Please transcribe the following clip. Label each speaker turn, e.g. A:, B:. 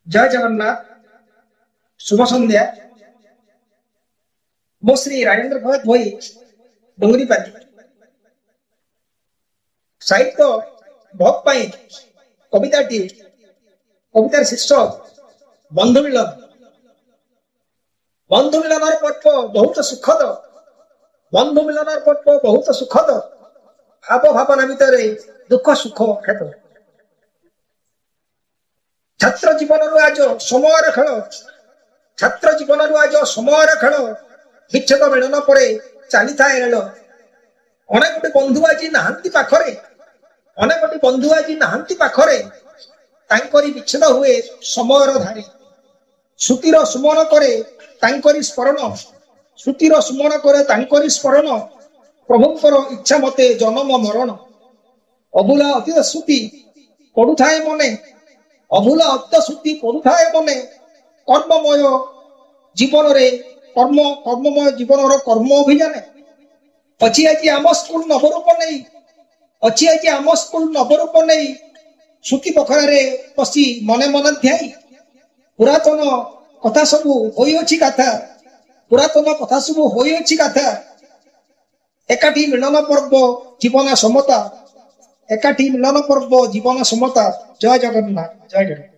A: जय जगन्नाथ शुभ संध्या मो श्री राजेंद्र भगत भोई डोंगरीपाली साहित्य भोग कविताटी कवितार शीर्षक बंधु मिलन। बंधु मिलन पर्व बहुत सुखद, बंधु मिलन पर्व बहुत सुखद, भाव भावना भितर दुख सुख खेत। छात्र जीवन आज समय खेल, छात्र जीवन आज समय खेल, विच्छेद मिलन पर चली था रेल। अनेक बंधु आज नहांती पाखरे, अनेक बंधु आज नहांती पाखरे, तांकरी विच्छेद हुए समय धारे। श्रुतिर सुमन करे तांकरी स्मरण, श्रुतिर सुमन करे तांकरी स्मरण, प्रभुंकर इच्छा मते जन्म मरण। अभूला अतीत श्रुति पड़ुथाए मने, अभूला अतीत श्रुति पड़ुथाए मने, कर्ममय जीवन रे कर्म कर्ममय जीवन कर्म अभियान। अच्छी आज आम स्कूल नवरूप नहीं, अच्छी आज आम स्कूल नवरूप नहीं, श्रुति पखरे पशि मने मन ध्याई। पुरातन कथा सब होई अछि कथा, पुरातन कथा सब होई अछि कथा। एकाठी मिलन पर्व जीवन समता, एकाठी मिलन पर्व जीवन समता। जय जगन्नाथ, जय जगन्नाथ।